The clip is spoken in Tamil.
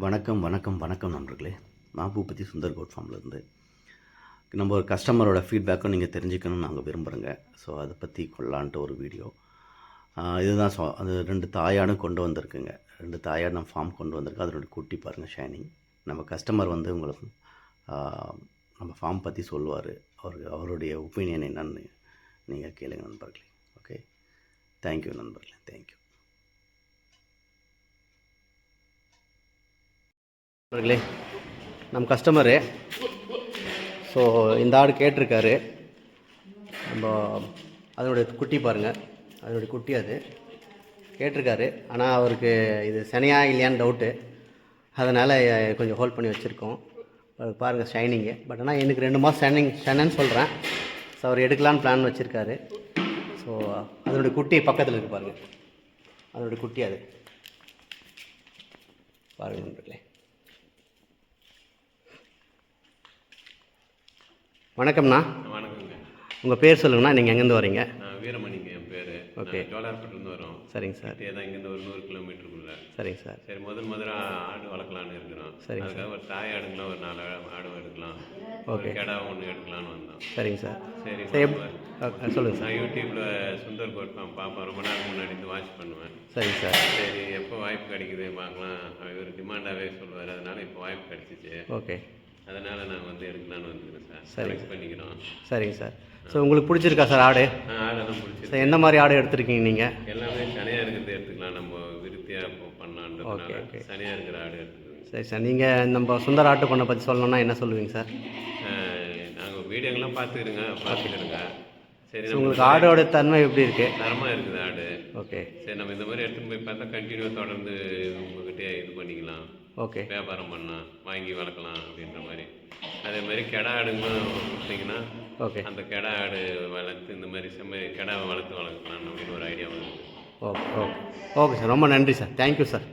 வணக்கம் வணக்கம் வணக்கம் நண்பர்களே. நான் பூபதி சுந்தர் கோட் ஃபார்ம்லேருந்து. நம்ம ஒரு கஸ்டமரோட ஃபீட்பேக்கும் நீங்கள் தெரிஞ்சுக்கணும்னு நாங்கள் விரும்புகிறோங்க. ஸோ அதை பற்றி கொள்ளலான்ட்டு ஒரு வீடியோ. இதுதான் அது 2 தாயாடும் கொண்டு வந்திருக்குங்க. 2 தாயாடு நம்ம ஃபார்ம் கொண்டு வந்திருக்கு. அதனோட குட்டி பாருங்கள், ஷைனிங். நம்ம கஸ்டமர் வந்து உங்களுக்கு நம்ம ஃபார்ம் பற்றி சொல்லுவார். அவருடைய ஒப்பீனியன் என்னன்னு நீங்கள் கேளுங்க நண்பர்களே. ஓகே, தேங்க்யூ நண்பர்களே, தேங்க்யூ நண்பர்களே. நம்ம கஸ்டமரு ஸோ இந்த ஆடு கேட்டிருக்காரு. நம்ம அதனுடைய குட்டி பாருங்கள், அதனுடைய குட்டி அது கேட்டிருக்காரு. ஆனால் அவருக்கு இது சனியா இல்லையான்னு டவுட்டு, அதனால் கொஞ்சம் ஹோல்ட் பண்ணி வச்சுருக்கோம். பாருங்கள் ஷைனிங்கு. பட் ஆனால் எனக்கு 2 மாதம் ஷைனன்னு சொல்கிறேன். ஸோ அவர் எடுக்கலான்னு பிளான் வச்சுருக்காரு. ஸோ அதனுடைய குட்டி பக்கத்தில் இருக்குது பாருங்கள், அதனுடைய குட்டி அது பாருங்கள் நண்பர்களே. வணக்கம்ண்ணா. வணக்கங்க. உங்கள் பேர் சொல்லுங்கண்ணா, நீங்கள் எங்கேருந்து வரீங்க? வீரமணிங்க என் பேர். ஓகே, ஜோலார்பேட்டிலேருந்து வரோம். சரிங்க சார். தான் இங்கேருந்து ஒரு 100 கிலோமீட்டருக்குள்ள. சரிங்க சார். சரி, முதல்ல ஆடு வளர்க்கலான்னு இருக்கிறோம். சரிங்க சார். அதுக்காக ஒரு தாய் ஆடுங்களா ஒரு 4 ஆடு எடுக்கலாம், ஓகே, கெடாவும் 1 எடுக்கலான்னு வந்தோம். சரிங்க சார். சரி, சொல்லுங்கள் சார். நான் யூடியூப்பில் சுந்தர் கோட் ஃபார்ம் பார்ப்பேன், ரொம்ப நாள் முன்னாடி இருந்து வாட்ச் பண்ணுவேன். சரிங்க சார். சரி, எப்போ வாய்ப்பு கிடைக்குது பார்க்கலாம், இவர் டிமாண்டாகவே சொல்லுவார். அதனால் இப்போ வாய்ப்பு கிடச்சிச்சு. ஓகே, அதனால் நான் வந்து எடுக்கலான்னு வந்துக்கிறேன் சார். சரி பண்ணிக்கிறோம். சரிங்க சார். ஸோ உங்களுக்கு பிடிச்சிருக்கா சார் ஆடு? ஆடெல்லாம் பிடிச்சி. சார் எந்த மாதிரி ஆடு எடுத்துருக்கீங்க நீங்கள்? எல்லாமே சனியாக இருக்கிறது எடுத்துக்கலாம், நம்ம விருத்தியாக பண்ணலான்றதுனால. ஓகே, ஓகே, சனியாக இருக்கிற ஆடு எடுத்துக்கோங்க. சரி சார். நீங்கள் நம்ம சுந்தர் ஆட்டு பண்ணை பற்றி சொல்லணும்னா என்ன சொல்லுவீங்க சார்? நாங்கள் வீடியோங்கெல்லாம் பார்த்துக்கிறோங்க. சரி, உங்களுக்கு ஆடோட தன்மை எப்படி இருக்குது? தரமாக இருக்குது ஆடு. ஓகே, சரி, நம்ம இந்த மாதிரி எடுத்துகிட்டு போய் பார்த்தா கண்டினியூவாக தொடர்ந்து உங்கள்கிட்டயே இது பண்ணிக்கலாம், ஓகே, வியாபாரம் பண்ணலாம், வாங்கி வளர்க்கலாம் அப்படின்ற மாதிரி. அதே மாதிரி கெடா ஆடுங்களும் கொடுத்தீங்கன்னா ஓகே, அந்த கெடா ஆடு வளர்த்து இந்த மாதிரி கெடாவை வளர்க்கலாம் அப்படின்னு ஒரு ஐடியா வருது. Okay, okay, okay sir. ரொம்ப நன்றி சார். Thank you sir.